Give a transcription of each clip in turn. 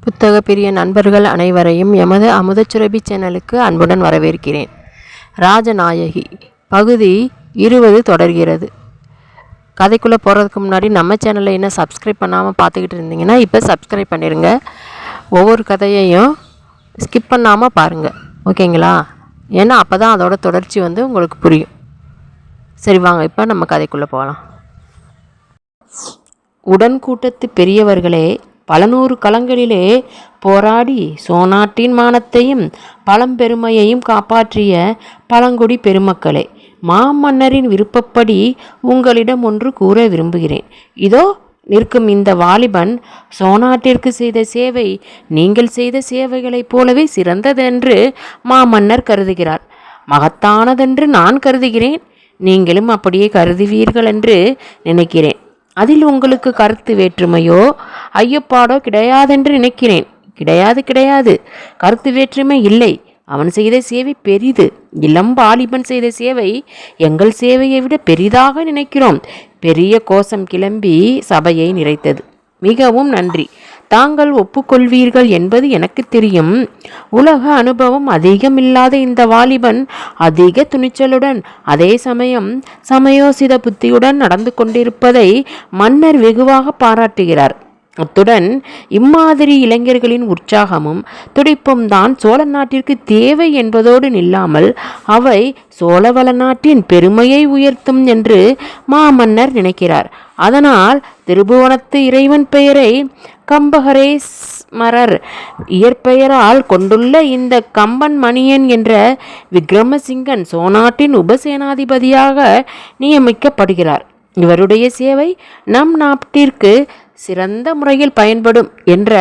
புத்தக பிரிய நண்பர்கள் அனைவரையும் எமது அமுதச்சுரபி சேனலுக்கு அன்புடன் வரவேற்கிறேன். ராஜநாயகி பகுதி 20 தொடர்கிறது. கதைக்குள்ளே போகிறதுக்கு முன்னாடி நம்ம சேனலை இன்னும் சப்ஸ்கிரைப் பண்ணாமல் பார்த்துக்கிட்டு இருந்தீங்கன்னா இப்போ சப்ஸ்கிரைப் பண்ணிடுங்க. ஒவ்வொரு கதையையும் ஸ்கிப் பண்ணாமல் பாருங்கள், ஓகேங்களா? ஏன்னா அப்போ தான் அதோட தொடர்ச்சி உங்களுக்கு புரியும். சரி, வாங்க இப்போ நம்ம கதைக்குள்ளே போகலாம். உடன்கூட்டத்து பெரியவர்களே, பல நூறு களங்களிலே போராடி சோநாட்டின் மானத்தையும் பழம்பெருமையையும் காப்பாற்றிய பழங்குடி பெருமக்களே, மாமன்னரின் விருப்பப்படி உங்களிடம் ஒன்று கூற விரும்புகிறேன். இதோ நிற்கும் இந்த வாலிபன் சோநாட்டிற்கு செய்த சேவை நீங்கள் செய்த சேவைகளைப் போலவே சிறந்ததென்று மாமன்னர் கருதுகிறார். மகத்தானதென்று நான் கருதுகிறேன். நீங்களும் அப்படியே கருதுவீர்கள் என்று நினைக்கிறேன். அதில் உங்களுக்கு கருத்து வேற்றுமையோ ஐயப்பாடோ கிடையாதென்று நினைக்கிறேன். கிடையாது, கருத்து வேற்றுமை இல்லை. அவன் செய்த சேவை பெரிது. இளம் வாலிபன் செய்த சேவை எங்கள் சேவையை விட பெரிதாக நினைக்கிறோம். பெரிய கோஷம் கிளம்பி சபையை நிறைத்தது. மிகவும் நன்றி, தாங்கள் ஒப்புக்கொள்வீர்கள் என்பது எனக்கு தெரியும். உலக அனுபவம் அதிகமில்லாத இந்த வாலிபன் அதிக துணிச்சலுடன் அதே சமயம் சமயோசித புத்தியுடன் நடந்து கொண்டிருப்பதை மன்னர் வெகுவாக பாராட்டுகிறார். அத்துடன் இம்மாதிரி இளைஞர்களின் உற்சாகமும் துடிப்பும் தான் சோழ நாட்டிற்கு தேவை என்பதோடு நில்லாமல் அவை சோழவள நாட்டின் பெருமையை உயர்த்தும் என்று மாமன்னர் நினைக்கிறார். அதனால் திருபுவனத்து இறைவன் பெயரை கம்பகரேஸ்மரர் இயற்பெயரால் கொண்டுள்ள இந்த கம்பன் மணியன் என்ற விக்ரமசிங்கன் சோநாட்டின் உபசேனாதிபதியாக நியமிக்கப்படுகிறார். இவருடைய சேவை நம் நாட்டிற்கு சிறந்த முறையில் பயன்படும் என்ற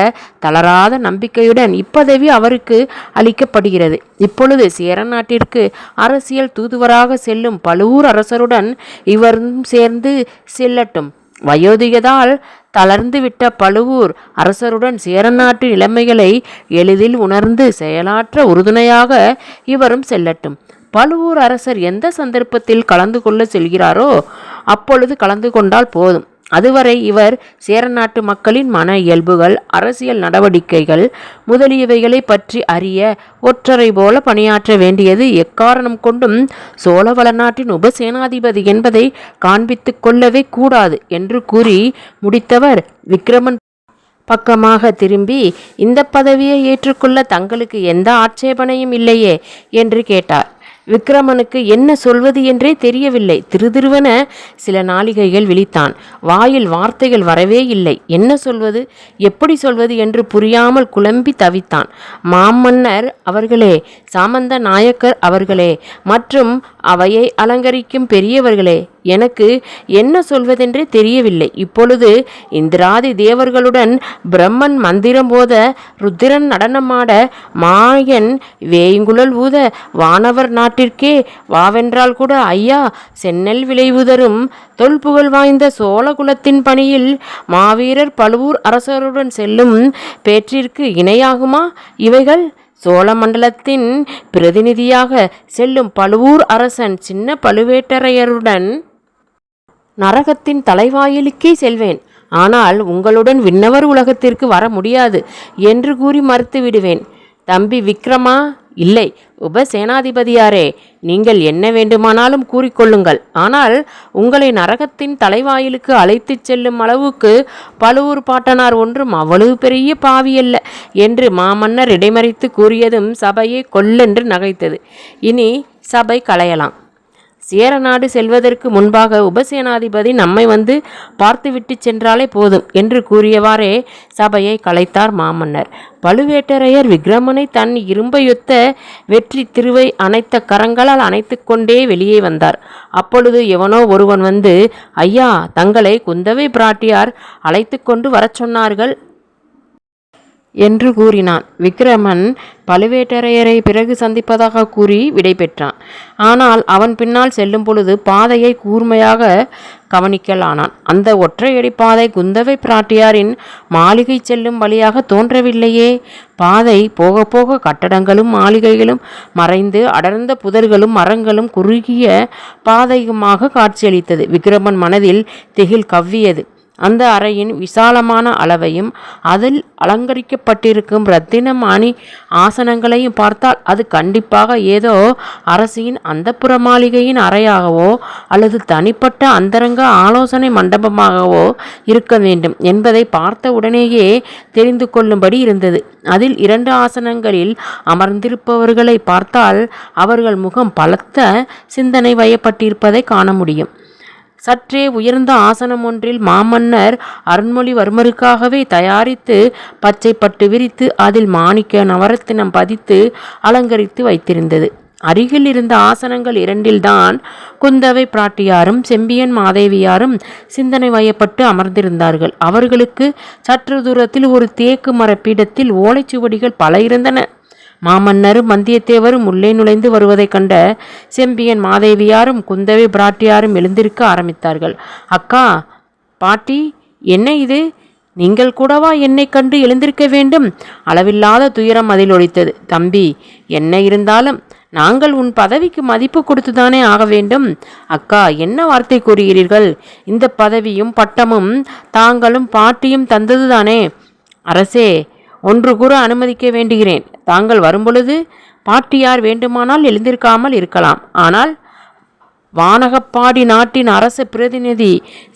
தளராத நம்பிக்கையுடன் இப்பதவி அவருக்கு அளிக்கப்படுகிறது. இப்பொழுது சேர நாட்டிற்கு அரசியல் தூதுவராக செல்லும் பழுவூர் அரசருடன் இவரும் சேர்ந்து செல்லட்டும். வயோதிகதால் தளர்ந்துவிட்ட பழுவூர் அரசருடன் சேர நாட்டு நிலைமைகளை எளிதில் உணர்ந்து செயலாற்ற உறுதுணையாக இவரும் செல்லட்டும். பழுவூர் அரசர் எந்த சந்தர்ப்பத்தில் கலந்து கொள்ள செல்கிறாரோ அப்பொழுது கலந்து கொண்டால் போதும். அதுவரை இவர் சேர நாட்டு மக்களின் மன இயல்புகள், அரசியல் நடவடிக்கைகள் முதலியவைகளை பற்றி அறிய ஒற்றரை போல பணியாற்ற வேண்டியது எக்காரணம் கொண்டும் சோழவள நாட்டின் உபசேனாதிபதி என்பதை காண்பித்து கொள்ளவே கூடாது என்று கூறி முடித்தவர் விக்ரமன் பக்கமாக திரும்பி, இந்த பதவியை ஏற்றுக்கொள்ள தங்களுக்கு எந்த ஆட்சேபனையும் இல்லையே என்று கேட்டார். விக்ரமனுக்கு என்ன சொல்வது என்றே தெரியவில்லை. திருதிருவென சில நாளிகைகள் விழித்தான். வாயில் வார்த்தைகள் வரவே இல்லை. என்ன சொல்வது, எப்படி சொல்வது என்று புரியாமல் குழம்பி தவித்தான். மாமன்னர் அவர்களே, சாமந்த நாயக்கர் அவர்களே மற்றும் அவையை அலங்கரிக்கும் பெரியவர்களே, எனக்கு என்ன சொல்வதென்றே தெரியவில்லை. இப்பொழுது இந்திராதி தேவர்களுடன் பிரம்மன் மந்திரம் போத, ருத்திரன் நடனமாட, மாயன் வேய்ங்குழல் ஊத, வானவர் நாட்டிற்கே வாவென்றால் கூட ஐயா சென்னல் விளைவுதரும் தொல்புகழ் வாய்ந்த சோழ குலத்தின் பணியில் மாவீரர் பழுவூர் அரசருடன் செல்லும் பேற்றிற்கு இணையாகுமா இவைகள்? சோழ மண்டலத்தின் பிரதிநிதியாக செல்லும் பழுவூர் அரசன் சின்ன பழுவேட்டரையருடன் நரகத்தின் தலைவாயிலுக்கே செல்வேன். ஆனால் உங்களுடன் விண்ணவர் உலகத்திற்கு வர முடியாது என்று கூறி மறுத்து விடுவேன். தம்பி விக்ரமா, இல்லை உபசேனாதிபதியாரே, நீங்கள் என்ன வேண்டுமானாலும் கூறிக்கொள்ளுங்கள். ஆனால் உங்களை நரகத்தின் தலைவாயிலுக்கு அழைத்து செல்லும் அளவுக்கு பழுவூர் பாட்டனார் ஒன்றும் அவ்வளவு பெரிய பாவியல்ல என்று மாமன்னர் இடைமறித்து கூறியதும் சபையை கொல்லென்று நகைத்தது. இனி சபை கலையலாம். சேரநாடு செல்வதற்கு முன்பாக உபசேனாதிபதி நம்மை வந்து பார்த்துவிட்டு சென்றாலே போதும் என்று கூறியவாறே சபையை கலைத்தார் மாமன்னர். பழுவேட்டரையர் விக்ரமனை தன் இரும்பையொத்த வெற்றி திருவை அணைத்த கரங்களால் அணைத்து கொண்டே வெளியே வந்தார். அப்பொழுது எவனோ ஒருவன் வந்து, ஐயா, தங்களை குந்தவை பிராட்டியார் அழைத்து கொண்டு வரச் சொன்னார்கள் என்று கூறினான். விக்ரமன் பழுவேட்டரையரை பிறகு சந்திப்பதாக கூறி விடை பெற்றான். ஆனால் அவன் பின்னால் செல்லும் பொழுது பாதையை கூர்மையாக கவனிக்கலானான். அந்த ஒற்றையடி பாதை குந்தவை பிராட்டியாரின் மாளிகை செல்லும் வழியாக தோன்றவில்லையே. பாதை போக போக கட்டடங்களும் மாளிகைகளும் மறைந்து அடர்ந்த புதர்களும் மரங்களும் குறுகிய பாதையுமாக காட்சியளித்தது. விக்ரமன் மனதில் திகில் கவ்வியது. அந்த அறையின் விசாலமான அளவையும் அதில் அலங்கரிக்கப்பட்டிருக்கும் இரத்தின மணி ஆசனங்களையும் பார்த்தால் அது கண்டிப்பாக ஏதோ அரசியின் அந்தப்புற மாளிகையின் அறையாகவோ அல்லது தனிப்பட்ட அந்தரங்க ஆலோசனை மண்டபமாகவோ இருக்க வேண்டும் என்பதை பார்த்த உடனேயே தெரிந்து கொள்ளும்படி இருந்தது. அதில் 2 ஆசனங்களில் அமர்ந்திருப்பவர்களை பார்த்தால் அவர்கள் முகம் பலத்த சிந்தனை வயப்பட்டிருப்பதை காண முடியும். சற்றே உயர்ந்த ஆசனம் ஒன்றில் மாமன்னர் அருண்மொழிவர்மருக்காகவே தயாரித்து பச்சை பட்டு விரித்து அதில் மாணிக்க நவரத்தினம் பதித்து அலங்கரித்து வைத்திருந்தது. அருகில் இருந்த ஆசனங்கள் 2ல்தான் குந்தவை பிராட்டியாரும் செம்பியன் மாதேவியாரும் சிந்தனை வயப்பட்டு அமர்ந்திருந்தார்கள். அவர்களுக்கு சற்று தூரத்தில் ஒரு தேக்கு மரப்பீடத்தில் ஓலைச்சுவடிகள் பல இருந்தன. மாமன்னரும் வந்தியத்தேவரும் உள்ளே நுழைந்து வருவதைக் கண்ட செம்பியன் மாதேவியாரும் குந்தவை பிராட்டியாரும் எழுந்திருக்க ஆரம்பித்தார்கள். அக்கா, பாட்டி, என்ன இது? நீங்கள் கூடவா என்னை கண்டு எழுந்திருக்க வேண்டும்? அளவில்லாத துயரம் அதில் ஒலித்தது. தம்பி, என்ன இருந்தாலும் நாங்கள் உன் பதவிக்கு மதிப்பு கொடுத்துதானே ஆக வேண்டும். அக்கா, என்ன வார்த்தை கூறுகிறீர்கள்? இந்த பதவியும் பட்டமும் தாங்களும் பாட்டியும் தந்ததுதானே. அரசே, ஒன்று கூற அனுமதிக்க வேண்டுகிறேன். தாங்கள் வரும்பொழுது பாட்டியார் வேண்டுமானால் எழுந்திருக்காமல் இருக்கலாம். ஆனால் வானகப்பாடி நாட்டின் அரச பிரதிநிதி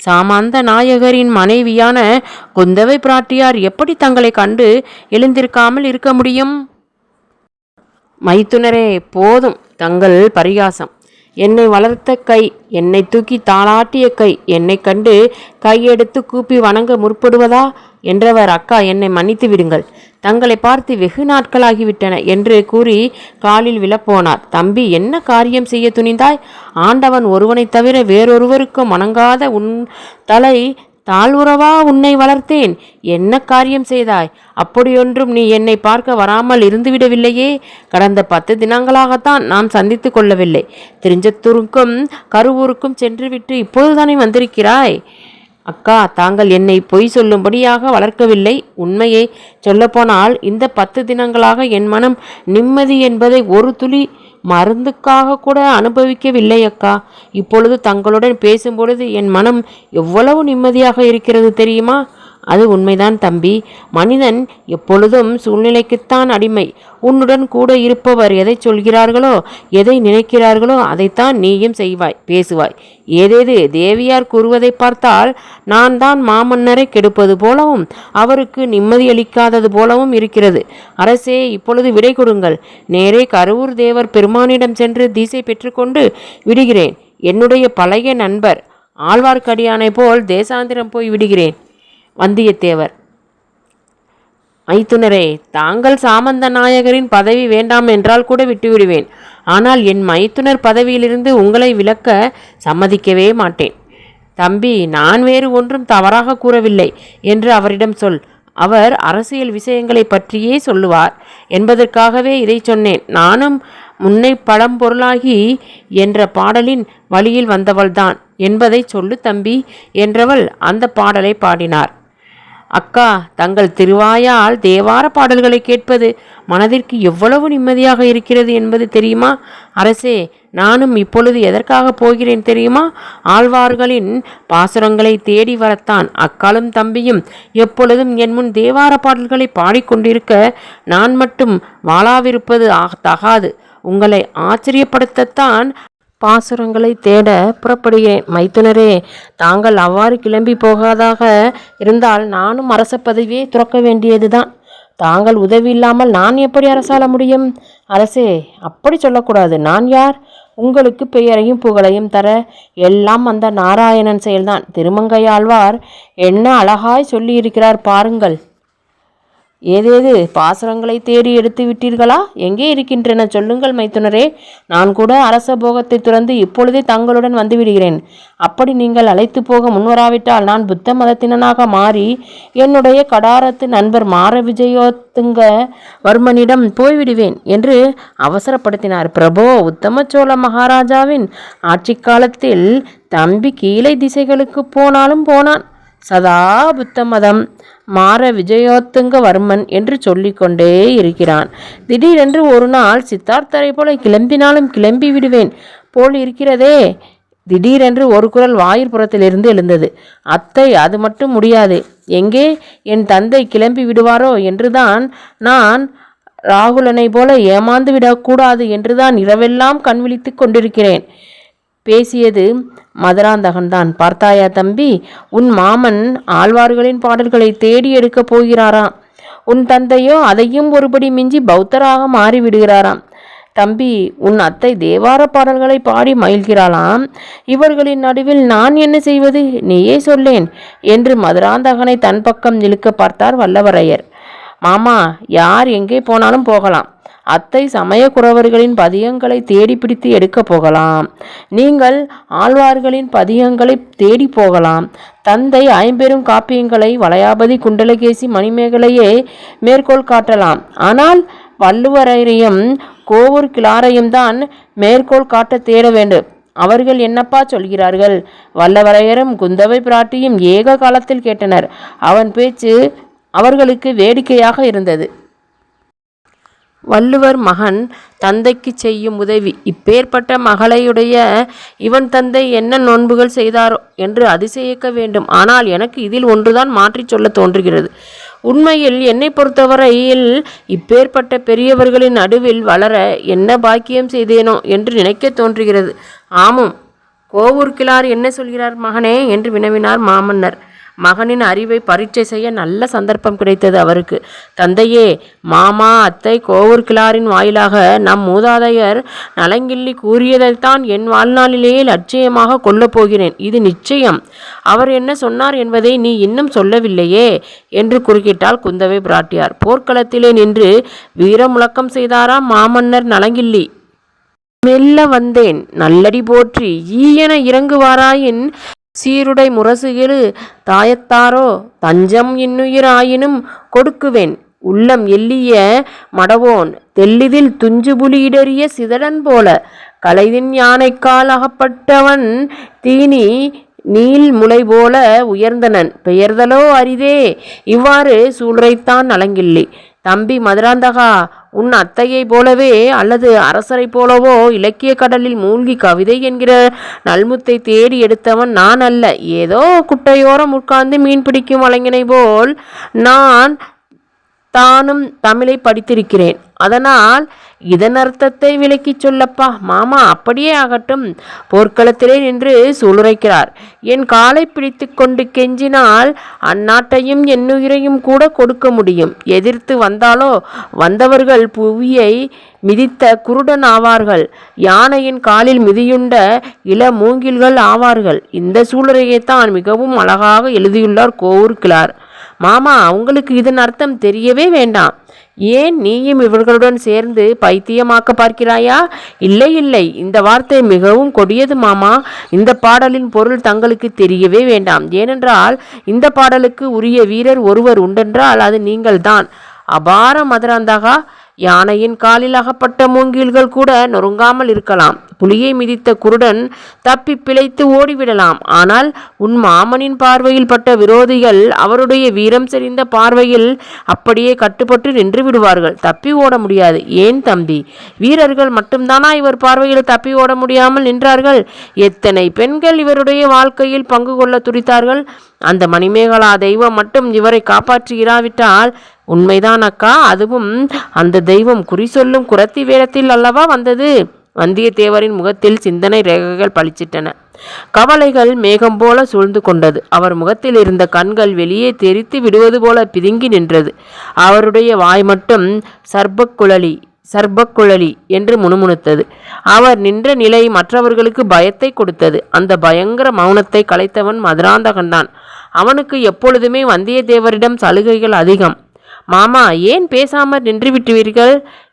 சாமந்த நாயகரின் மனைவியான குந்தவை பிராட்டியார் எப்படி தங்களை கண்டு எழுந்திருக்காமல் இருக்க முடியும்? மைத்துனரே, போதும் தங்கள் பரிகாசம். என்னை வளர்த்த கை, என்னை தூக்கி தாளாட்டிய கை, என்னை கண்டு கையெடுத்து கூப்பி வணங்க முற்படுவதா என்றவர். அக்கா, என்னை மன்னித்து விடுங்கள். தங்களை பார்த்து வெகு நாட்களாகிவிட்டன என்று கூறி காலில் விழப்போனார். தம்பி, என்ன காரியம் செய்ய துணிந்தாய்? ஆண்டவன் ஒருவனைத் தவிர வேறொருவருக்கும் வணங்காத உன் தலை தாழ்வுறவா உன்னை வளர்த்தேன். என்ன காரியம் செய்தாய்? அப்படியொன்றும் நீ என்னை பார்க்க வராமல் இருந்துவிடவில்லையே. கடந்த 10 தினங்களாகத்தான் நாம் சந்தித்து கொள்ளவில்லை. திருஞ்சத்தூருக்கும் கருவூருக்கும் சென்றுவிட்டு இப்போதுதானே வந்திருக்கிறாய். அக்கா, தாங்கள் என்னை பொய் சொல்லும்படியாக வளர்க்கவில்லை. உண்மையை சொல்லப்போனால் இந்த 10 தினங்களாக என் மனம் நிம்மதி என்பதை ஒரு துளி மருந்துக்காக கூட அனுபவிக்கவில்லை அக்கா. இப்பொழுது தங்களுடன் பேசும்பொழுது என் மனம் எவ்வளவு நிம்மதியாக இருக்கிறது தெரியுமா? அது உண்மைதான் தம்பி. மனிதன் எப்பொழுதும் சூழ்நிலைக்குத்தான் அடிமை. உன்னுடன் கூட இருப்பவர் எதை சொல்கிறார்களோ, எதை நினைக்கிறார்களோ அதைத்தான் நீயும் செய்வாய், பேசுவாய். ஏதேது தேவியார் கூறுவதை பார்த்தால் நான் தான் மாமன்னரை கெடுப்பது போலவும் அவருக்கு நிம்மதியளிக்காதது போலவும் இருக்கிறது. அரசே, இப்பொழுது விடை கொடுங்கள். நேரே கருவூர் தேவர் பெருமானிடம் சென்று தீசை பெற்றுக்கொண்டு விடுகிறேன். என்னுடைய பழைய நண்பர் ஆழ்வார்க்கடியானை போல் தேசாந்திரம் போய் விடுகிறேன். வந்தியத்தேவர், மைத்துனரே, தாங்கள் சாமந்த நாயகரின் பதவி வேண்டாம் என்றால் கூட விட்டுவிடுவேன். ஆனால் என் மைத்துனர் பதவியிலிருந்து உங்களை விலக்க சம்மதிக்கவே மாட்டேன். தம்பி, நான் வேறு ஒன்றும் தவறாக கூறவில்லை என்று அவரிடம் சொல். அவர் அரசியல் விஷயங்களை பற்றியே சொல்லுவார் என்பதற்காகவே இதை சொன்னேன். நானும் முன்னை பழம்பொருளாகி என்ற பாடலின் வழியில் வந்தவள்தான் என்பதை சொல்லு தம்பி என்றவள் அந்த பாடலை பாடினார். அக்கா, தங்கள் திருவாயால் தேவார பாடல்களை கேட்பது மனதிற்கு எவ்வளவு நிம்மதியாக இருக்கிறது என்பது தெரியுமா? அரசே, நானும் இப்பொழுது எதற்காக போகிறேன் தெரியுமா? ஆழ்வார்களின் பாசுரங்களை தேடி வரத்தான். அக்காலும் தம்பியும் எப்பொழுதும் என் முன் தேவார பாடல்களை பாடிக்கொண்டிருக்க நான் மட்டும் வாளாவிருப்பது தகாது. உங்களை ஆச்சரியப்படுத்தத்தான் பாசுரங்களை தேட புறப்படுகிறேன். மைத்துனரே, தாங்கள் அவ்வாறு கிளம்பி போகாதாக இருந்தால் நானும் அரச பதவியை துறக்க வேண்டியதுதான். தாங்கள் உதவி இல்லாமல் நான் எப்படி அரசாள முடியும்? அரசே, அப்படி சொல்லக்கூடாது. நான் யார்? உங்களுக்கு பெயரையும் புகழையும் தர எல்லாம் அந்த நாராயணன் செயல்தான். திருமங்கையாழ்வார் என்ன அழகாய் சொல்லியிருக்கிறார் பாருங்கள். ஏதேது பாசுரங்களை தேடி எடுத்து விட்டீர்களா? எங்கே இருக்கின்றன சொல்லுங்கள் மைத்துனரே. நான் கூட அரச போகத்தை துறந்து இப்பொழுதே தங்களுடன் வந்துவிடுகிறேன். அப்படி நீங்கள் அழைத்து போக முன்வராவிட்டால் நான் புத்த மதத்தினனாக மாறி என்னுடைய கடாரத்து நண்பர் மார விஜயோத்துங்க வர்மனிடம் போய்விடுவேன் என்று அவசரப்படுத்தினார். பிரபோ, உத்தம சோழ மகாராஜாவின் ஆட்சி காலத்தில் தம்பி கீழே திசைகளுக்கு போனாலும் போனான். சதா புத்த மதம், மார விஜயோத்துங்க வர்மன் என்று சொல்லிக்கொண்டே இருக்கிறான். திடீரென்று ஒரு நாள் சித்தார்த்தரை போல கிளம்பினாலும் கிளம்பி விடுவேன் போல் இருக்கிறதே திடீரென்று ஒரு குரல் வாயிற்புறத்திலிருந்து எழுந்தது. அத்தை, அது மட்டும் முடியாது. எங்கே என் தந்தை கிளம்பி விடுவாரோ என்றுதான் நான் ராகுலனை போல ஏமாந்து விடக்கூடாது என்றுதான் இரவெல்லாம் கண் விழித்து கொண்டிருக்கிறேன். பேசியது மதுராந்தகன்தான். பார்த்தாயா தம்பி, உன் மாமன் ஆழ்வார்களின் பாடல்களை தேடி எடுக்கப் போகிறாராம். உன் தந்தையோ அதையும் ஒருபடி மிஞ்சி பௌத்தராக மாறிவிடுகிறாராம். தம்பி, உன் அத்தை தேவார பாடல்களை பாடி மகிழ்கிறாளாம். இவர்களின் நடுவில் நான் என்ன செய்வது, நீயே சொல்லேன் என்று மதுராந்தகனை தன் பக்கம் இழுக்க பார்த்தார் வல்லவரையர். மாமா, யார் எங்கே போனாலும் போகலாம். அத்தை சமயக்குறவர்களின் பதியங்களை தேடி பிடித்து எடுக்க போகலாம். நீங்கள் ஆழ்வார்களின் பதியங்களை தேடி போகலாம். தந்தை ஐம்பெரும் காப்பியங்களை வளையாபதி, குண்டலகேசி, மணிமேகலையே மேற்கோள் காட்டலாம். ஆனால் வள்ளுவரையும் கோவூர் கிளாரையும் தான் மேற்கோள் காட்ட தேட வேண்டும். அவர்கள் என்னப்பா சொல்கிறார்கள்? வல்லவரையரும் குந்தவை பிராட்டியும் ஏக காலத்தில் கேட்டனர். அவன் பேச்சு அவர்களுக்கு வேடிக்கையாக இருந்தது. வள்ளுவர் மகன் தந்தைக்கு செய்யும் உதவி, இப்பேற்பட்ட மகளையுடைய இவன் தந்தை என்ன நோன்புகள் செய்தாரோ என்று அதிசயிக்க வேண்டும். ஆனால் எனக்கு இதில் ஒன்றுதான் மாற்றி சொல்ல தோன்றுகிறது. உண்மையில் என்னை பொறுத்தவரையில் இப்பேற்பட்ட பெரியவர்களின் நடுவில் வளர என்ன பாக்கியம் செய்தேனோ என்று நினைக்க தோன்றுகிறது. ஆமும், கோவூர் கிழார் என்ன சொல்கிறார் மகனே என்று வினவினார் மாமன்னர். மகனின் அறிவை பரீட்சை செய்ய நல்ல சந்தர்ப்பம் கிடைத்தது அவருக்கு. தந்தையே, மாமா அத்தை கோவூர் கிழாரின் வாயிலாக நம் மூதாதையர் நலங்கிள்ளி கூறியதைத்தான் என் வாழ்நாளிலேயே லட்சியமாக கொல்லப் போகிறேன். இது நிச்சயம். அவர் என்ன சொன்னார் என்பதை நீ இன்னும் சொல்லவில்லையே என்று குறுக்கிட்டாள் குந்தவை பிராட்டியார். போர்க்களத்திலே நின்று வீர முழக்கம் செய்தாராம் மாமன்னர் நலங்கிள்ளி. மெல்ல வந்தேன் நல்லடி போற்றி ஈயென இறங்குவாராயின் சீருடை முரசுகெழு தாயத்தாரோ தஞ்சம் இன்னுயிர் ஆயினும் கொடுக்குவேன். உள்ளம் எல்லிய மடவோன் தெல்லிதில் துஞ்சுபுலி இடறிய சிதடன் போல கலைதின் யானைக்கால் அகப்பட்டவன் தீனி நீள் முளை போல உயர்ந்தனன் பெயர்தலோ அரிதே. இவ்வாறு சூளுரைத்தான் நலங்கிள்ளி. தம்பி மதுராந்தகா, உன் அத்தையை போலவே அல்லது அரசரை போலவோ இலக்கிய கடலில் மூழ்கி கவிதை என்கிற நல்முத்தை தேடி எடுத்தவன் நான் அல்ல. ஏதோ குட்டையோரம் உட்கார்ந்து மீன் பிடிக்கும் வலைஞனை போல் நான் தானும் தமிழை படித்திருக்கிறேன். அதனால் இதன் அர்த்தத்தை விளக்கி சொல்லப்பா. மாமா, அப்படியே ஆகட்டும். போர்க்களத்திலே நின்று சூளுரைக்கிறார். என் காலை பிடித்து கொண்டு கெஞ்சினால் அந்நாட்டையும் என்னுயிரையும் கூட கொடுக்க முடியும். எதிர்த்து வந்தாலோ வந்தவர்கள் புவியை மிதித்த குருடன் ஆவார்கள். யானையின் காலில் மிதியுண்ட இள மூங்கில்கள் ஆவார்கள். இந்த சூளுரையைத்தான் மிகவும் அழகாக எழுதியுள்ளார் கோவூர் கிழார். மாமா, உங்களுக்கு இதன் அர்த்தம் தெரியவே வேண்டாம். ஏன் நீயும் இவர்களுடன் சேர்ந்து பைத்தியமாக்க பார்க்கிறாயா? இல்லை இல்லை, இந்த வார்த்தை மிகவும் கொடியது மாமா. இந்த பாடலின் பொருள் தங்களுக்கு தெரியவே வேண்டாம். ஏனென்றால் இந்த பாடலுக்கு உரிய வீரர் ஒருவர் உண்டென்றால் அது நீங்கள்தான். அபார மதுராந்தகா, யானையின் காலில் அகப்பட்ட மூங்கில்கள் கூட நொறுங்காமல் இருக்கலாம். புலியை மிதித்த குருடன் தப்பி பிழைத்து ஓடிவிடலாம். ஆனால் உன் மாமனின் பார்வையில் பட்ட விரோதிகள் அவருடைய வீரம் செறிந்த பார்வையில் அப்படியே கட்டுப்பட்டு நின்று விடுவார்கள். தப்பி ஓட முடியாது. ஏன் தம்பி, வீரர்கள் மட்டும்தானா இவர் பார்வையில் தப்பி ஓட முடியாமல் நின்றார்கள்? எத்தனை பெண்கள் இவருடைய வாழ்க்கையில் பங்கு கொள்ள துடித்தார்கள். அந்த மணிமேகலா தெய்வம் மட்டும் இவரை காப்பாற்றி இராவிட்டால் உண்மைதான் அக்கா. அதுவும் அந்த தெய்வம் குறி சொல்லும் குரத்தி வேடத்தில் அல்லவா வந்தது. வந்தியத்தேவரின் முகத்தில் சிந்தனை ரேகைகள் பளிச்சிட்டன. கவலைகள் மேகம் போல சூழ்ந்து கொண்டது. அவர் முகத்தில் இருந்த கண்கள் வெளியே தெரித்து விடுவது போல பிதுங்கி நின்றது. அவருடைய வாய் மட்டும் சர்பக்குழலி என்று முணுமுணுத்தது. அவர் நின்ற நிலை மற்றவர்களுக்கு பயத்தை கொடுத்தது. அந்த பயங்கர மௌனத்தை கலைத்தவன் மதுராந்தகன்தான். அவனுக்கு எப்பொழுதுமே வந்தியத்தேவரிடம் சலுகைகள் அதிகம். மாமா, ஏன் பேசாமற் நின்று விட்டுவீர்கள்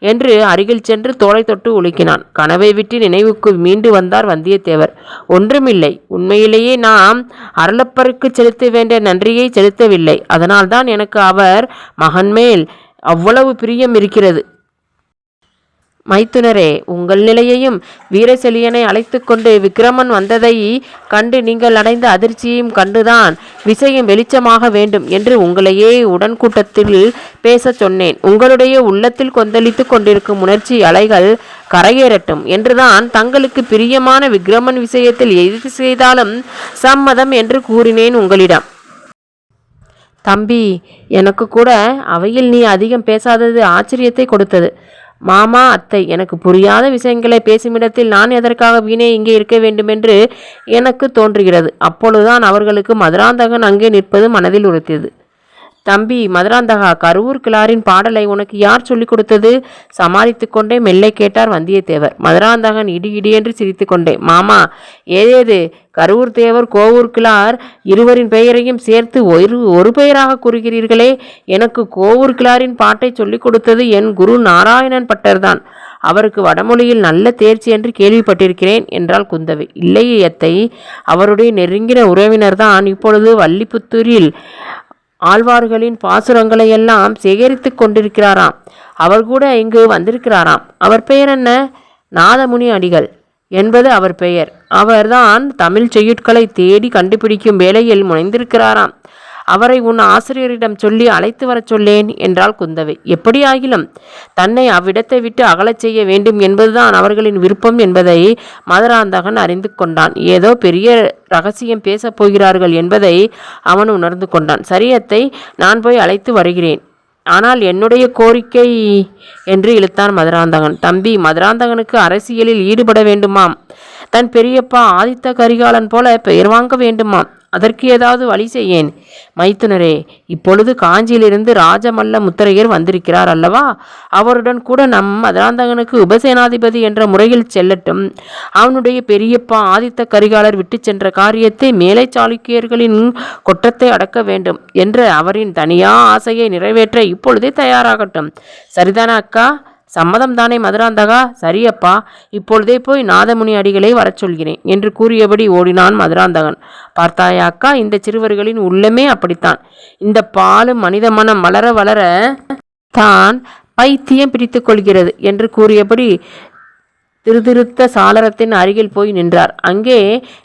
என்று அருகில் சென்று தோளை தொட்டு உலுக்கினான். கனவை விட்டு நினைவுக்கு மீண்டு வந்தார் வந்தியத்தேவர். ஒன்றுமில்லை, உண்மையிலேயே நாம் அருளப்பருக்கு செலுத்த வேண்டிய நன்றியை செலுத்தவில்லை. அதனால்தான் எனக்கு அவர் மகன் மேல் அவ்வளவு பிரியம் இருக்கிறது. மைத்துனரே, உங்கள் நிலையையும் வீரசெழியனை அழைத்து கொண்டு விக்கிரமன் வந்ததை கண்டு நீங்கள் அடைந்த அதிர்ச்சியையும் கண்டுதான் விஷயம் வெளிச்சமாக வேண்டும் என்று உங்களையே உடன்கூட்டத்தில் பேசச் சொன்னேன். உங்களுடைய உள்ளத்தில் கொந்தளித்து கொண்டிருக்கும் உணர்ச்சி அலைகள் கரையேறட்டும் என்றுதான் தங்களுக்கு பிரியமான விக்கிரமன் விஷயத்தில் எது செய்தாலும் சம்மதம் என்று கூறினேன் உங்களிடம். தம்பி, எனக்கு கூட அவையில் நீ அதிகம் பேசாதது ஆச்சரியத்தை கொடுத்தது. மாமா, அத்தை எனக்கு புரியாத விஷயங்களை பேசுமிடத்தில் நான் எதற்காக வீணே இங்கே இருக்க வேண்டுமென்று எனக்கு தோன்றுகிறது. அப்பொழுதுதான் அவர்களுக்கு மதுராந்தகன் அங்கே நிற்பது மனதில் உறுத்தியது. தம்பி மதுராந்தகா, கருவூர் கிளாரின் பாடலை உனக்கு யார் சொல்லிக் கொடுத்தது? சமாளித்து கொண்டே மெல்லை கேட்டார் வந்தியத்தேவர். மதுராந்தகன் இடி இடியென்று சிரித்து கொண்டே, மாமா, ஏதேது கருவூர் தேவர் கோவூர் கிளார் இருவரின் பெயரையும் சேர்த்து ஒரு பெயராக கூறுகிறீர்களே? எனக்கு கோவூர் கிளாரின் பாட்டை சொல்லிக் கொடுத்தது என் குரு நாராயணன் பட்டர்தான். அவருக்கு வடமொழியில் நல்ல தேர்ச்சி என்று கேள்விப்பட்டிருக்கிறேன் என்றாள் குந்தவை. இல்லையே அத்தை, அவருடைய நெருங்கின உறவினர்தான் இப்பொழுது வள்ளிபுத்தூரில் ஆழ்வார்களின் பாசுரங்களையெல்லாம் சேகரித்து கொண்டிருக்கிறாராம். அவர் கூட இங்கு வந்திருக்கிறாராம். அவர் பெயர் என்ன? நாதமுனி அடிகள் என்பது அவர் பெயர். அவர்தான் தமிழ் செய்யுட்களை தேடி கண்டுபிடிக்கும் வேலையில் முனைந்திருக்கிறாராம். அவரை உன் ஆசிரியரிடம் சொல்லி அழைத்து வரச் சொல்லேன் என்றாள் குந்தவை. எப்படியாகிலும் தன்னை அவ்விடத்தை விட்டு அகலச் செய்ய வேண்டும் என்பதுதான் அவர்களின் விருப்பம் என்பதை மதுராந்தகன் அறிந்து கொண்டான். ஏதோ பெரிய ரகசியம் பேசப் போகிறார்கள் என்பதை அவன் உணர்ந்து கொண்டான். சரியத்தை, நான் போய் அழைத்து வருகிறேன். ஆனால் என்னுடைய கோரிக்கை என்று இழுத்தான் மதுராந்தகன். தம்பி, மதுராந்தகனுக்கு அரசியலில் ஈடுபட வேண்டுமாம். தன் பெரியப்பா ஆதித்த கரிகாலன் போல பெயர் வாங்க வேண்டுமாம். அதற்கு ஏதாவது வழி செய்யேன். மைத்துனரே, இப்பொழுது காஞ்சியிலிருந்து ராஜமல்ல முத்திரையர் வந்திருக்கிறார் அல்லவா? அவருடன் கூட நம் மதுராந்தகனுக்கு உபசேனாதிபதி என்ற முறையில் செல்லட்டும். அவனுடைய பெரியப்பா ஆதித்த கரிகாலர் விட்டு சென்ற காரியத்தை மேலை சாளுக்கியர்களின் கொட்டத்தை அடக்க வேண்டும் என்ற அவரின் தனியா ஆசையை நிறைவேற்ற இப்பொழுதே தயாராகட்டும். சரிதானா அக்கா? சம்மதம் தானே மதுராந்தகா? சரியப்பா, இப்பொழுதே போய் நாதமுனி அடிகளை வரச் சொல்கிறேன் என்று கூறியபடி ஓடினான் மதுராந்தகன். பார்த்தாயா அக்கா, இந்த சிறுவர்களின் உள்ளமே அப்படித்தான். இந்த பாலும் மனித மனம் வளர வளர தான் பைத்தியம் பிடித்து கொள்கிறது என்று கூறியபடி திருதிருத்த சாளரத்தின் அருகில் போய் நின்றார். அங்கே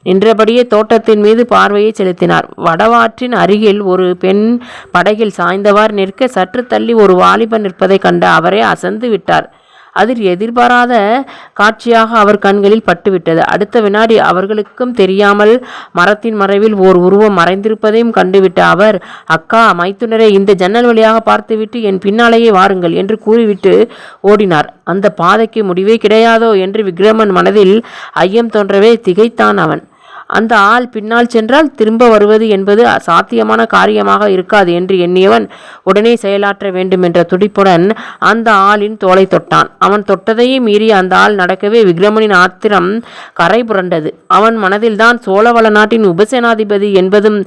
நின்றபடியே தோட்டத்தின் மீது பார்வையை செலுத்தினார். வடவாற்றின் அருகில் ஒரு பெண் படகில் சாய்ந்தவாறு நிற்க சற்று தள்ளி ஒரு வாலிபன் நிற்பதை கண்ட அவரே அசந்து விட்டார். அதில் எதிர்பாராத காட்சியாக அவர் கண்களில் பட்டுவிட்டது. அடுத்த வினாடி அவர்களுக்கும் தெரியாமல் மரத்தின் மறைவில் ஓர் உருவம் மறைந்திருப்பதையும் கண்டுவிட்ட அவர், அக்கா, மைத்துனரை இந்த ஜன்னல் வழியாக பார்த்துவிட்டு என் பின்னாலேயே வாருங்கள் என்று கூறிவிட்டு ஓடினார். அந்த பாதைக்கு முடிவே கிடையாதோ என்று விக்கிரமன் மனதில் ஐயம் தோன்றவே திகைத்தான் அவன். அந்த ஆள் பின்னால் சென்றால் திரும்ப வருவது என்பது சாத்தியமான காரியமாக இருக்காது என்று எண்ணியவன் உடனே செயலாற்ற வேண்டும் என்ற துடிப்புடன் அந்த ஆளின் தோளை தொட்டான். அவன் தொட்டதையே மீறி அந்த ஆள் நடக்கவே விக்கிரமனின் ஆத்திரம் கரை புரண்டது. அவன் மனதில் தான் சோழவள நாட்டின் உபசேனாதிபதி என்பதும்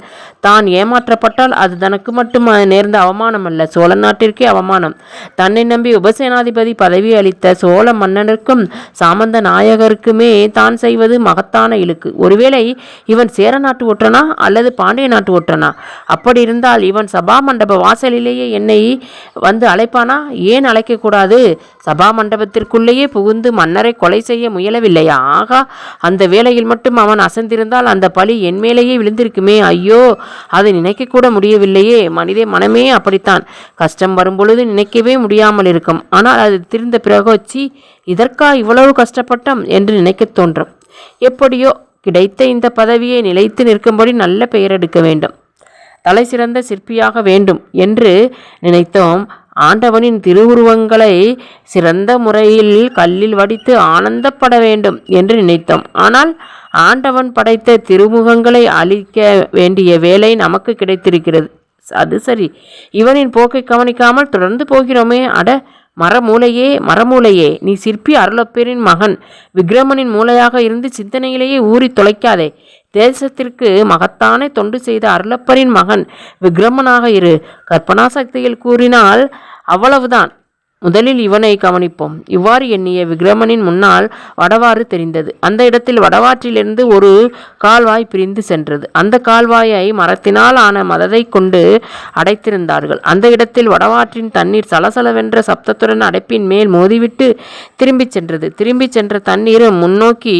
தான் ஏமாற்றப்பட்டால் அது தனக்கு மட்டும் நேர்ந்த அவமானம் அல்ல, சோழ நாட்டிற்கே அவமானம். தன்னை நம்பி உபசேனாதிபதி பதவி அளித்த சோழ மன்னனுக்கும் சாமந்த நாயகருக்குமே தான் செய்வது மகத்தான இழுக்கு. ஒருவேளை இவன் சேர நாட்டு ஒற்றனா அல்லது பாண்டிய நாட்டு ஒற்றனா? அப்படி இருந்தால் இவன் சபா மண்டப வாசலிலேயே என்னை வந்து அழைப்பானா? ஏன் அழைக்கக்கூடாது? சபா மண்டபத்திற்குள்ளேயே புகுந்து மன்னரை கொலை செய்ய முயலவில்லையா? ஆகா, அந்த வேளையில் மட்டும் அவன் அசந்திருந்தால் அந்த பழி என் மேலேயே விழுந்திருக்குமே. ஐயோ, அதை நினைக்கக்கூட முடியவில்லையே. மனித மனமே அப்படித்தான். கஷ்டம் வரும்பொழுது நினைக்கவே முடியாமல் இருக்கும். ஆனால் அது திருந்த பிறகோச்சி, இதற்கா இவ்வளவு கஷ்டப்பட்டோம் என்று நினைக்க தோன்றும். எப்படியோ கிடைத்த இந்த பதவியை நிலைத்து நிற்கும்படி நல்ல பெயர் எடுக்க வேண்டும், தலை சிறந்த சிற்பியாக வேண்டும் என்று நினைத்தோம். ஆண்டவனின் திருவுருவங்களை சிறந்த முறையில் கல்லில் வடித்து ஆனந்தப்பட வேண்டும் என்று நினைத்தோம். ஆனால் ஆண்டவன் படைத்த திருமுகங்களை அழிக்க வேண்டிய வேலை நமக்கு கிடைத்திருக்கிறது. அது சரி, இவனின் போக்கை கவனிக்காமல் தொடர்ந்து போகிறோமே. அட மரமூலையே, நீ சிற்பி அருளப்பேரின் மகன் விக்கிரமனின் மூளையாக இருந்து சிந்தனையிலேயே ஊறி தொலைக்காதே. தேசத்திற்கு மகத்தான தொண்டு செய்த அருளப்பரின் மகன் விக்கிரமனாக இரு. கற்பனா சக்தியில் கூறினால் அவ்வளவுதான். முதலில் இவனை கவனிப்போம். இவ்வாறு எண்ணிய விக்கிரமனின் முன்னால் வடவாறு தெரிந்தது. அந்த இடத்தில் வடவாற்றிலிருந்து ஒரு கால்வாய் பிரிந்து சென்றது. அந்த கால்வாயை மரத்தினால் ஆன மததை கொண்டு அடைத்திருந்தார்கள். அந்த இடத்தில் வடவாற்றின் தண்ணீர் சலசலவென்ற சப்தத்துடன் அடைப்பின் மேல் மோதிவிட்டு திரும்பிச் சென்றது. திரும்பிச் சென்ற தண்ணீரும் முன்னோக்கி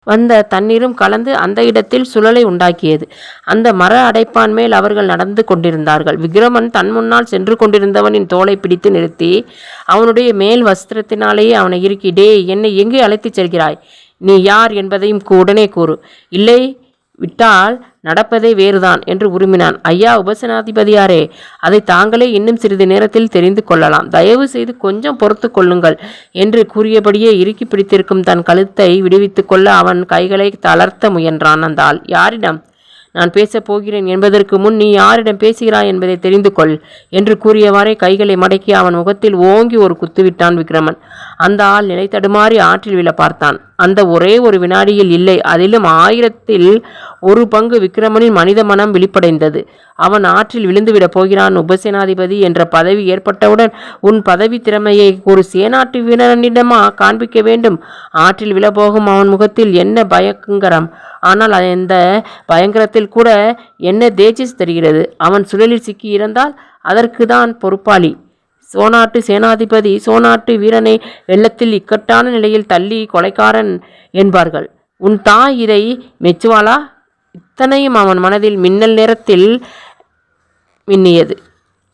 வந்த தண்ணீரும் கலந்து அந்த இடத்தில் சுழலை உண்டாக்கியது. அந்த மர அடைப்பான் மேல் அவர்கள் நடந்து கொண்டிருந்தார்கள். விக்கிரமன் தன் முன்னால் சென்று கொண்டிருந்தவனின் தோலை பிடித்து நிறுத்தி அவனுடைய மேல் வஸ்திரத்தினாலேயே அவனை இறுக்கி, டே, என்னை எங்கே அழைத்துச் செல்கிறாய்? நீ யார் என்பதையும் உடனே கூறு, இல்லை விட்டால் நடப்பதே வேறுதான் என்று உருமினான். ஐயா உபசேனாதிபதியாரே, அதை தாங்களே இன்னும் சிறிது நேரத்தில் தெரிந்து கொள்ளலாம். தயவு செய்து கொஞ்சம் பொறுத்து கொள்ளுங்கள் என்று கூறியபடியே இறுக்கி பிடித்திருக்கும் தன் கழுத்தை விடுவித்து கொள்ள அவன் கைகளை தளர்த்த முயன்றான். அந்த ஆள், யாரிடம் நான் பேசப் போகிறேன் என்பதற்கு முன் நீ யாரிடம் பேசுகிறாய் என்பதை தெரிந்து கொள் என்று கூறியவாறே கைகளை மடக்கி அவன் முகத்தில் ஓங்கி ஒரு குத்துவிட்டான் விக்கிரமன். அந்த ஆள் நிலை தடுமாறி ஆற்றில் விழ பார்த்தான். அந்த ஒரே ஒரு வினாடியில் இல்லை, அதிலும் 1/1000 விக்கிரமனின் மனித மனம் விழிப்படைந்தது. அவன் ஆற்றில் விழுந்துவிடப் போகிறான். உபசேனாதிபதி என்ற பதவி ஏற்பட்டவுடன் உன் பதவி திறமையை ஒரு சேனாட்டு வீரனிடமா காண்பிக்க வேண்டும்? ஆற்றில் விழப்போகும் அவன் முகத்தில் என்ன பயங்கரம்! ஆனால் அந்த பயங்கரத்தில் கூட என்ன தேஜஸ் தெரிகிறது! அவன் சுழலில் சிக்கி இறந்தால் அதற்கு தான் பொறுப்பாளி சோனாட்டு சேனாதிபதி. சோனாட்டு வீரனை வெள்ளத்தில் இக்கட்டான நிலையில் தள்ளி கொலைக்காரன் என்பார்கள். உன் தாய் இதை மெச்சுவாளா? இத்தனையும் அவன் மனதில் மின்னல் நேரத்தில் மின்னியது.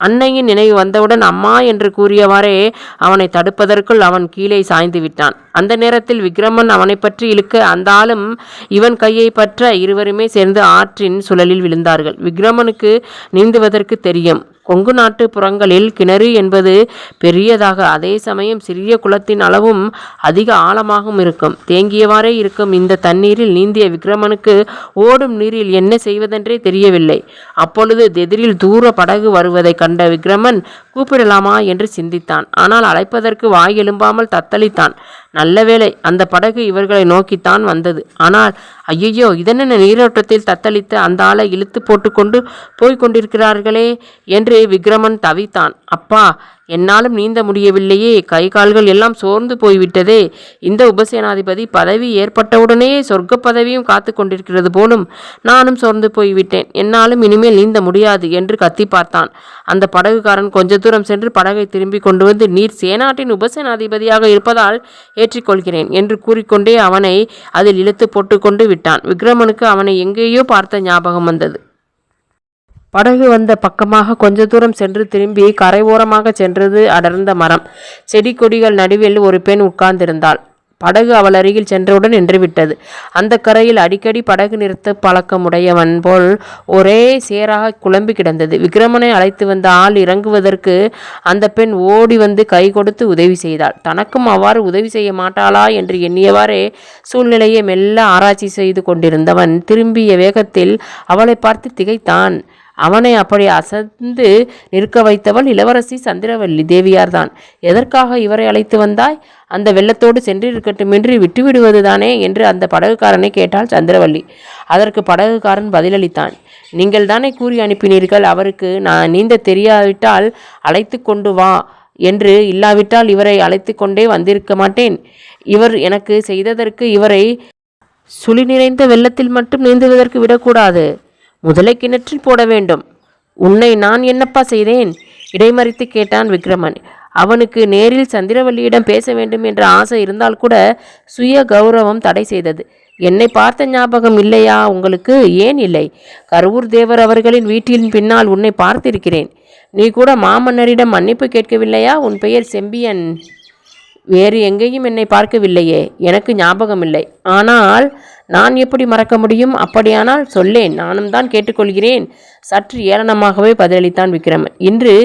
அன்னையின் நினைவு வந்தவுடன் அம்மா என்று கூறியவாறே அவனை தடுப்பதற்குள் அவன் கீழே சாய்ந்து விட்டான். அந்த நேரத்தில் விக்கிரமன் அவனை பற்றி இழுக்க அந்த ஆளும் இவன் கையை பற்ற இருவருமே சேர்ந்து ஆற்றின் சுழலில் விழுந்தார்கள். விக்கிரமனுக்கு நீந்துவதற்கு தெரியும். கொங்கு நாட்டு புறங்களில் கிணறு என்பது பெரியதாக, அதே சமயம் சிறிய குளத்தின் அளவும் அதிக ஆழமாகவும் இருக்கும். தேங்கியவாறே இருக்கும் இந்த தண்ணீரில் நீந்திய விக்கிரமனுக்கு ஓடும் நீரில் என்ன செய்வதென்றே தெரியவில்லை. அப்பொழுது எதிரில் தூர படகு வருவதை கண்ட விக்கிரமன் கூப்பிடலாமா என்று சிந்தித்தான். ஆனால் அழைப்பதற்கு வாய் எழும்பாமல் தத்தளித்தான். நல்ல வேளை, அந்த படகு இவர்களை நோக்கித்தான் வந்தது. ஆனால் ஐயோ, இதென்ன நீரோட்டத்தில் தத்தளித்து அந்த ஆளை இழுத்து போட்டுக்கொண்டு போய்கொண்டிருக்கிறார்களே என்று விக்கிரமன் தவித்தான். அப்பா, என்னாலும் நீந்த முடியவில்லையே, கை கால்கள் எல்லாம் சோர்ந்து போய்விட்டதே. இந்த உபசேனாதிபதி பதவி ஏற்பட்டவுடனே சொர்க்க பதவியும் காத்து கொண்டிருக்கிறது போலும். நானும் சோர்ந்து போய்விட்டேன், என்னாலும் இனிமேல் நீந்த முடியாது என்று கத்தி பார்த்தான். அந்த படகுக்காரன் கொஞ்ச தூரம் சென்று படகை திரும்பி கொண்டு வந்து, நீர் சேனாட்டின் உபசேனாதிபதியாக இருப்பதால் ஏற்றிக்கொள்கிறேன் என்று கூறிக்கொண்டே அவனை அதில் இழுத்து போட்டுக்கொண்டு விட்டான். விக்கிரமனுக்கு அவனை எங்கேயோ பார்த்த ஞாபகம் வந்தது. படகு வந்த பக்கமாக கொஞ்ச தூரம் சென்று திரும்பி கரை ஓரமாக சென்றது அடர்ந்த மரம். செடி கொடிகள் நடுவில் ஒரு பெண் உட்கார்ந்திருந்தாள். படகு அவள் அருகில் சென்றவுடன் நின்றுவிட்டது. அந்த கரையில் அடிக்கடி படகு நிறுத்த பழக்கமுடையவன் போல் ஒரே சேராக குழம்பி கிடந்தது. விக்கிரமனை அழைத்து வந்த ஆள் இறங்குவதற்கு அந்த பெண் ஓடி வந்து கை கொடுத்து உதவி செய்தாள். தனக்கும் அவ்வாறு உதவி செய்ய மாட்டாளா என்று எண்ணியவாறே சூழ்நிலையை மெல்ல ஆராய்ச்சி செய்து கொண்டிருந்தவன் திரும்பிய வேகத்தில் அவளை பார்த்து திகைத்தான். அவனை அப்படி அசந்து நிற்க வைத்தவள் இளவரசி சந்திரவல்லி தேவியார்தான். எதற்காக இவரை அழைத்து வந்தாய்? அந்த வெள்ளத்தோடு சென்றிருக்கட்டுமின்றி விட்டுவிடுவதுதானே என்று அந்த படகுக்காரனை கேட்டாள் சந்திரவல்லி. அதற்கு படகுக்காரன் பதிலளித்தான், நீங்கள் தானே கூறி அனுப்பினீர்கள், அவருக்கு நான் நீந்த தெரியாவிட்டால் அழைத்து கொண்டு வா என்று. இல்லாவிட்டால் இவரை அழைத்து கொண்டே வந்திருக்க மாட்டேன். இவர் எனக்கு செய்ததற்கு இவரை சுழி நிறைந்த வெள்ளத்தில் மட்டும் நீந்துவதற்கு விடக்கூடாது, முதலை கிணற்றில் போட வேண்டும். உன்னை நான் என்னப்பா செய்தேன்? இடைமறித்து கேட்டான் விக்கிரமன். அவனுக்கு நேரில் சந்திரவல்லியிடம் பேச வேண்டும் என்ற ஆசை இருந்தால் கூட சுய கௌரவம் தடை செய்தது. என்னை பார்த்த ஞாபகம் இல்லையா உங்களுக்கு? ஏன் இல்லை? கருவூர் தேவர் அவர்களின் வீட்டின் பின்னால் உன்னை பார்த்திருக்கிறேன். நீ கூட மாமன்னரிடம் மன்னிப்பு கேட்கவில்லையா? உன் பெயர் செம்பியன். வேறு எங்கேயும் என்னை பார்க்கவில்லையே, எனக்கு ஞாபகமில்லை. ஆனால் நான் எப்படி மறக்க முடியும்? அப்படியானால் சொல்லேன், நானும் தான் கேட்டுக்கொள்கிறேன். சற்று ஏளனமாகவே பதிலளித்தான் விக்கிரமன். இன்று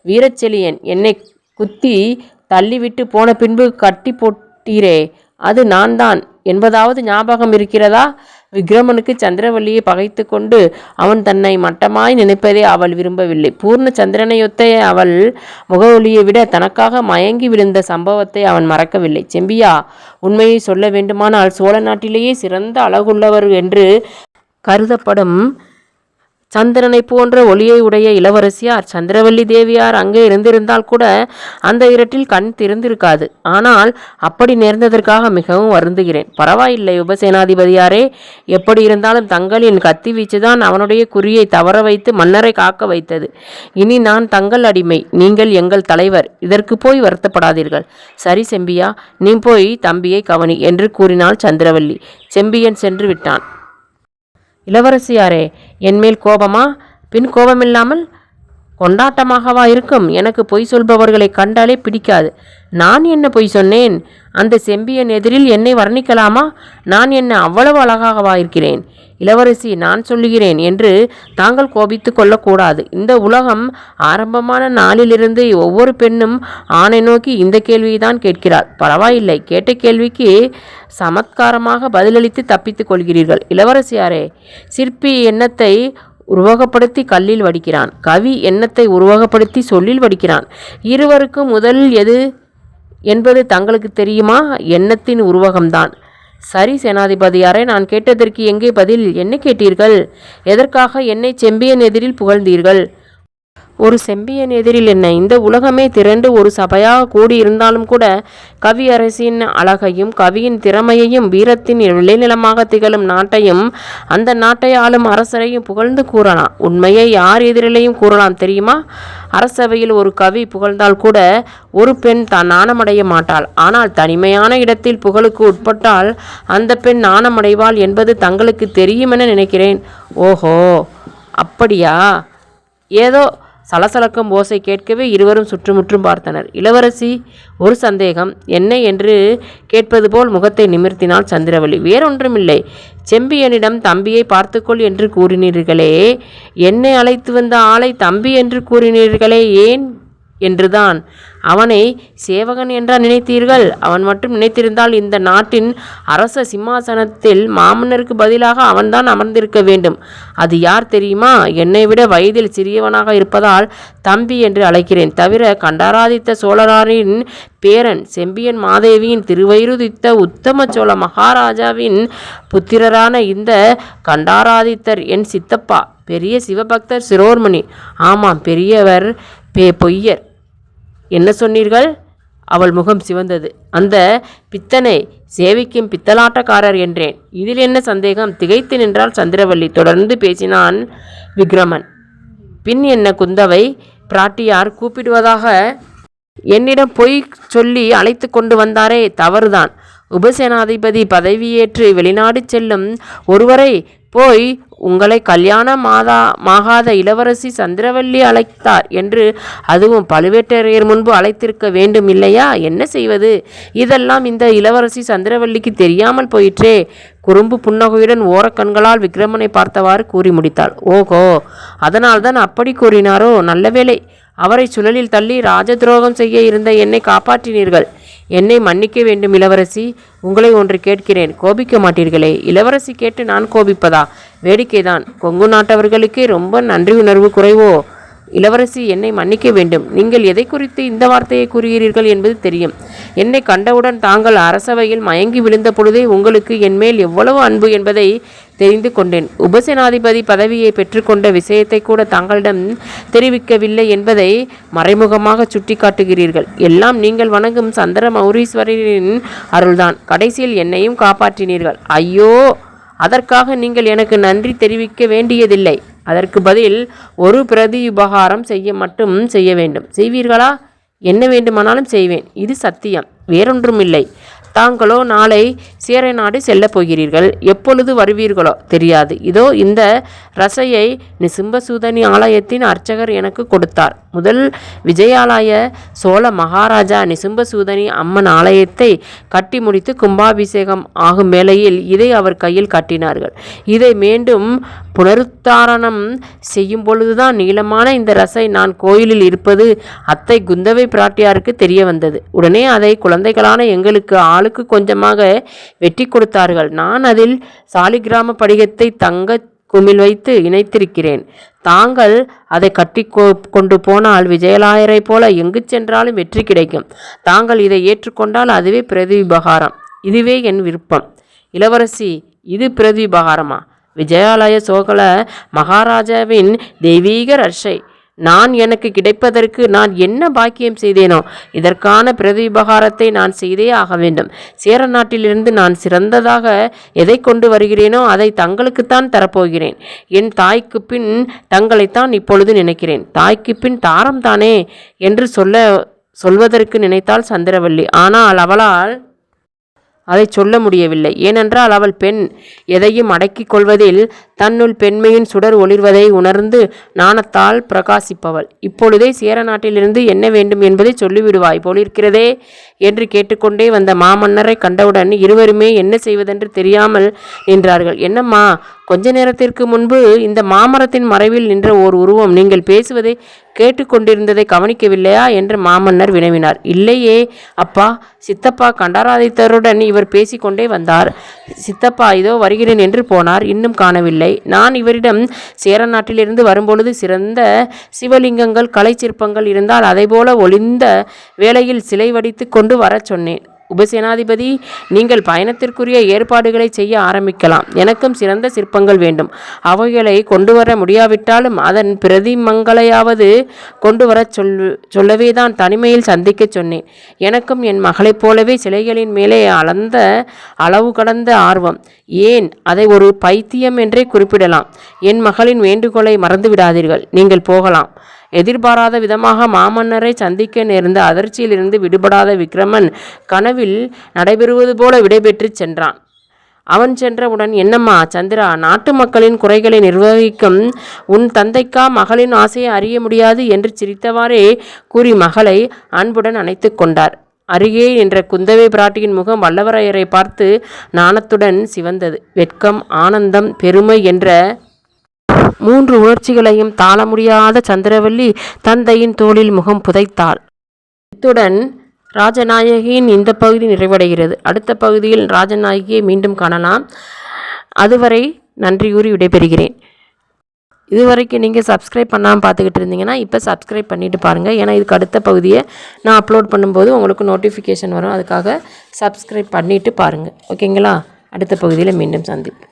வீரச்செழியன் என்னை குத்தி தள்ளிவிட்டு போன பின்பு கட்டி போட்டீரே, அது நான் தான் என்பதாவது ஞாபகம் இருக்கிறதா? விக்கிரமனுக்கு சந்திரவல்லியை பகைத்து கொண்டு அவன் தன்னை மட்டமாய் நினைப்பதை அவள் விரும்பவில்லை. பூர்ண சந்திரனையொத்த அவள் முகவொலியை விட தனக்காக மயங்கி விழுந்த சம்பவத்தை அவன் மறக்கவில்லை. செம்பியா, உண்மையை சொல்ல வேண்டுமானால் சோழ நாட்டிலேயே சிறந்த அழகுள்ளவர் என்று கருதப்படும் சந்திரனை போன்ற ஒளியை உடைய இளவரசியார் சந்திரவல்லி தேவியார் அங்கே இருந்திருந்தால் கூட அந்த இருட்டில் கண் திறந்திருக்காது. ஆனால் அப்படி நேர்ந்ததற்காக மிகவும் வருந்துகிறேன். பரவாயில்லை உபசேனாதிபதியாரே, எப்படி இருந்தாலும் தங்களின் கத்தி வீச்சுதான் அவனுடைய குறியை தவற வைத்து மன்னரை காக்க வைத்தது. இனி நான் தங்கள் அடிமை, நீங்கள் எங்கள் தலைவர். இதற்கு போய் வருத்தப்படாதீர்கள். சரி செம்பியா, நீ போய் தம்பியை கவனி என்று கூறினாள் சந்திரவல்லி. செம்பியன் சென்று விட்டான். இளவரசியாரே, என்மேல் கோபமா? பின் கோபமில்லாமல் கொண்டாட்டமாகவா இருக்கும்? எனக்கு பொய் சொல்பவர்களை கண்டாலே பிடிக்காது. நான் என்ன பொய் சொன்னேன்? அந்த செம்பியன் எதிரில் என்னை வர்ணிக்கலாமா? நான் என்ன அவ்வளவு அழகாகவா இருக்கிறேன்? இளவரசி, நான் சொல்லுகிறேன் என்று தாங்கள் கோபித்து கொள்ளக்கூடாது. இந்த உலகம் ஆரம்பமான நாளிலிருந்து ஒவ்வொரு பெண்ணும் ஆணை நோக்கி இந்த கேள்வியை கேட்கிறாள். பரவாயில்லை, கேட்ட கேள்விக்கு சமத்காரமாக பதிலளித்து தப்பித்துக் கொள்கிறீர்கள். இளவரசியாரே, சிற்பி எண்ணத்தை உருவகப்படுத்தி கல்லில் வடிக்கிறான், கவி எண்ணத்தை உருவகப்படுத்தி சொல்லில் வடிக்கிறான். இருவருக்கும் முதல் எது என்பது தங்களுக்கு தெரியுமா? எண்ணத்தின் உருவகம்தான். சரி சேனாதிபதியாரே, நான் கேட்டதற்கு எங்கே பதில்? என்ன கேட்டீர்கள்? எதற்காக என்னை செம்பியன் எதிரில் புகழ்ந்தீர்கள்? ஒரு செம்பியன் எதிரில் என்ன? இந்த உலகமே திரண்டு ஒரு சபையாக கூடியிருந்தாலும் கூட கவியரசின் அழகையும் கவியின் திறமையையும் வீரத்தின் விளைநிலமாக திகழும் நாட்டையும் அந்த நாட்டை ஆளும் அரசரையும் புகழ்ந்து கூறலாம். உண்மையை யார் எதிரிலையும் கூறலாம் தெரியுமா? அரசவையில் ஒரு கவி புகழ்ந்தால் கூட ஒரு பெண் தான் நாணமடைய மாட்டாள். ஆனால் தனிமையான இடத்தில் புகழுக்கு உட்பட்டால் அந்த பெண் நாணமடைவாள் என்பது தங்களுக்கு தெரியுமென நினைக்கிறேன். ஓஹோ, அப்படியா? ஏதோ சலசலக்கும் ஓசை கேட்கவே இருவரும் சுற்றுமுற்றும் பார்த்தனர். இளவரசி, ஒரு சந்தேகம். என்ன என்று கேட்பது போல் முகத்தை நிமிர்த்தினாள் சந்திரவல்லி. வேறொன்றுமில்லை. செம்பியனிடம் தம்பியை பார்த்துக்கொள் என்று கூறினீர்களே, என்னை அழைத்து வந்த ஆளை தம்பி என்று கூறினீர்களே, ஏன் என்றுதான். அவனை சேவகன் என்றா நினைத்தீர்கள்? அவன் மட்டும் நினைத்திருந்தால் இந்த நாட்டின் அரச சிம்மாசனத்தில் மாமன்னருக்கு பதிலாக அவன்தான் அமர்ந்திருக்க வேண்டும். அது யார் தெரியுமா? என்னை விட வயதில் சிறியவனாக இருப்பதால் தம்பி என்று அழைக்கிறேன். தவிர கண்டராதித்த சோழராரின் பேரன், செம்பியன் மாதேவியின் திருவயிறுதித்த உத்தம சோழ மகாராஜாவின் புத்திரரான இந்த கண்டாராதித்தர் என் சித்தப்பா, பெரிய சிவபக்தர் சிரோர்மணி. ஆமாம், பெரியவர் பொய்யர். என்ன சொன்னீர்கள்? அவள் முகம் சிவந்தது. அந்த பித்தனை சேவிக்கும் பித்தலாட்டக்காரர் என்றேன். இதில் என்ன சந்தேகம்? திகைத்து நின்றால் சந்திரவல்லி. தொடர்ந்து பேசினான் விக்ரமன். பின் என்ன குந்தவை பிராட்டியார் கூப்பிடுவதாக என்னிடம் பொய் சொல்லி அழைத்து கொண்டு வந்தாரே, தவறுதான். உபசேனாதிபதி பதவியேற்று வெளிநாடு செல்லும் ஒருவரை போய் உங்களை கல்யாணமாகாத இளவரசி சந்திரவல்லி அழைத்தார் என்று, அதுவும் பழுவேட்டரையர் முன்பு அழைத்திருக்க வேண்டும் இல்லையா? என்ன செய்வது? இதெல்லாம் இந்த இளவரசி சந்திரவல்லிக்கு தெரியாமல் போயிற்றே. குறும்பு புன்னகையுடன் ஓரக்கண்களால் விக்ரமனை பார்த்தவாறு கூறி முடித்தாள். ஓஹோ, அதனால்தான் அப்படி கூறினாரோ? நல்ல வேளை, அவரை சுழலில் தள்ளி ராஜ துரோகம் செய்ய இருந்த என்னை காப்பாற்றினீர்கள். என்னை மன்னிக்க வேண்டும் இளவரசி. உங்களை ஒன்று கேட்கிறேன், கோபிக்க மாட்டீர்களே? இளவரசி கேட்டு நான் கோபிப்பதா? வேடிக்கைதான். கொங்கு நாட்டவர்களுக்கே ரொம்ப நன்றி உணர்வு குறைவோ? இளவரசி, என்னை மன்னிக்க வேண்டும். நீங்கள் எதை குறித்து இந்த வார்த்தையை கூறுகிறீர்கள் என்பது தெரியும். என்னை கண்டவுடன் தாங்கள் அரசவையில் மயங்கி விழுந்த பொழுதே உங்களுக்கு என்மேல் எவ்வளவு அன்பு என்பதை தெரிந்து கொண்டேன். உபசேனாதிபதி பதவியை பெற்றுக்கொண்ட விஷயத்தை கூட தாங்களிடம் தெரிவிக்கவில்லை என்பதை மறைமுகமாக சுட்டி காட்டுகிறீர்கள். எல்லாம் நீங்கள் வணங்கும் சந்திர மௌரீஸ்வரரின் அருள்தான். கடைசியில் என்னையும் காப்பாற்றினீர்கள். ஐயோ, அதற்காக நீங்கள் எனக்கு நன்றி தெரிவிக்க வேண்டியதில்லை. அதற்கு பதில் ஒரு பிரதி உபகாரம் செய்ய வேண்டும். செய்வீர்களா? என்ன வேண்டுமானாலும் செய்வேன். இது சத்தியம், வேறொன்றுமில்லை. தாங்களோ நாளை சேரை நாடு செல்லப் போகிறீர்கள். எப்பொழுது வருவீர்களோ தெரியாது. இதோ இந்த ரசையை நிசும்பசூதனி ஆலயத்தின் அர்ச்சகர் எனக்கு கொடுத்தார். முதல் விஜயாலய சோழ மகாராஜா நிசும்பசூதனி அம்மன் ஆலயத்தை கட்டி முடித்து கும்பாபிஷேகம் ஆகும் வேளையில் இதை அவர் கையில் கட்டினார்கள். இதை மீண்டும் புனருத்தாரணம் செய்யும் பொழுதுதான் நீளமான இந்த ரசை நான் கோயிலில் இருப்பது அத்தை குந்தவை பிராட்டியாருக்கு தெரிய வந்தது. உடனே அதை குழந்தைகளான எங்களுக்கு ஆளுக்கு கொஞ்சமாக வெட்டி கொடுத்தார்கள். நான் அதில் சாலிகிராம படிகத்தை தங்க குமிழ் வைத்து இணைத்திருக்கிறேன். தாங்கள் அதை கட்டி கொண்டு போனால் விஜயலாயரை போல எங்கு சென்றாலும் வெற்றி கிடைக்கும். தாங்கள் இதை ஏற்றுக்கொண்டால் அதுவே பிரதி உபகாரம். இதுவே என் விருப்பம். இளவரசி, இது பிரதி உபகாரமா? விஜயாலய சோழ மகாராஜாவின் தெய்வீக ரட்சை நான் எனக்கு கிடைப்பதற்கு நான் என்ன பாக்கியம் செய்தேனோ இதற்கான பிரதிபகாரத்தை நான் செய்தே ஆக வேண்டும். சேர நாட்டிலிருந்து நான் சிறந்ததாக எதை கொண்டு வருகிறேனோ அதை தங்களுக்குத்தான் தரப்போகிறேன். என் தாய்க்கு பின் தங்களைத்தான் இப்பொழுது நினைக்கிறேன். தாய்க்கு பின் தாரம் தானே என்று சொல்வதற்கு நினைத்தாள் சந்திரவல்லி. ஆனால் அவளால் அதை சொல்ல முடியவில்லை. ஏனென்றால் அவள் பெண். எதையும் அடக்கிக் கொள்வதில் தன்னுள் பெண்மையின் சுடர் ஒளிர்வதை உணர்ந்து நாணத்தால் பிரகாசிப்பவள். இப்பொழுதே சேர நாட்டிலிருந்து என்ன வேண்டும் என்பதை சொல்லிவிடுவாய் போலிருக்கிறதே என்று கேட்டுக்கொண்டே வந்த மாமன்னரை கண்டவுடன் இருவருமே என்ன செய்வதென்று தெரியாமல் நின்றார்கள். என்னம்மா, கொஞ்ச நேரத்திற்கு முன்பு இந்த மாமரத்தின் மறைவில் நின்ற ஓர் உருவம் நீங்கள் பேசுவதை கேட்டுக்கொண்டிருந்ததை கவனிக்கவில்லையா என்று மாமன்னர் வினவினார். இல்லையே அப்பா, சித்தப்பா கண்டராதித்தருடன் இவர் பேசிக்கொண்டே வந்தார். சித்தப்பா இதோ வருகிறேன் என்று போனார். இன்னும் காணவில்லை. நான் இவரிடம் சேர நாட்டிலிருந்து வரும்பொழுது சிறந்த சிவலிங்கங்கள் கலை சிற்பங்கள் இருந்தால் அதைபோல ஒளிந்த வேளையில் சிலை வடித்து கொண்டு வரச் சொன்னேன். உபசேனாதிபதி, நீங்கள் பயணத்திற்குரிய ஏற்பாடுகளை செய்ய ஆரம்பிக்கலாம். எனக்கும் சிறந்த சிற்பங்கள் வேண்டும். அவைகளை கொண்டு வர முடியாவிட்டாலும் அதன் பிரதிமங்களையாவது கொண்டு வர சொல்லவேதான் தனிமையில் சந்திக்க சொன்னேன். எனக்கும் என் மகளைப் போலவே சிலைகளின் மேலே அளவு கடந்த ஆர்வம். ஏன், அதை ஒரு பைத்தியம் என்றே குறிப்பிடலாம். என் மகளின் வேண்டுகோளை மறந்து விடாதீர்கள். நீங்கள் போகலாம். எதிர்பாராத விதமாக மாமன்னரை சந்திக்க நேர்ந்த அதிர்ச்சியிலிருந்து விடுபடாத விக்ரமன் கனவில் நடைபெறுவது போல விடைபெற்று சென்றான். அவன் சென்றவுடன், என்னம்மா சந்திரா, நாட்டு மக்களின் குறைகளை நிர்வகிக்கும் உன் தந்தைக்கா மகளின் ஆசையை அறிய முடியாது என்று சிரித்தவாறே கூறி மகளை அன்புடன் அணைத்து கொண்டார். அருகே நின்ற குந்தவை பிராட்டியின் முகம் வல்லவரையரை பார்த்து நாணத்துடன் சிவந்தது. வெட்கம், ஆனந்தம், பெருமை என்ற 3 உணர்ச்சிகளையும் தாள முடியாத சந்திரவல்லி தந்தையின் தோளில் முகம் புதைத்தாள். இத்துடன் ராஜநாயகியின் இந்த பகுதி நிறைவடைகிறது. அடுத்த பகுதியில் ராஜநாயகியை மீண்டும் காணலாம். அதுவரை நன்றி கூறி விடைபெறுகிறேன். இதுவரைக்கும் நீங்கள் சப்ஸ்கிரைப் பண்ணாமல் பார்த்துக்கிட்டு இருந்தீங்கன்னா இப்போ சப்ஸ்கிரைப் பண்ணிவிட்டு பாருங்கள். ஏன்னா இதுக்கு அடுத்த பகுதியை நான் அப்லோட் பண்ணும்போது உங்களுக்கு நோட்டிஃபிகேஷன் வரும். அதுக்காக சப்ஸ்கிரைப் பண்ணிவிட்டு பாருங்கள். ஓகேங்களா? அடுத்த பகுதியில் மீண்டும் சந்திப்போம்.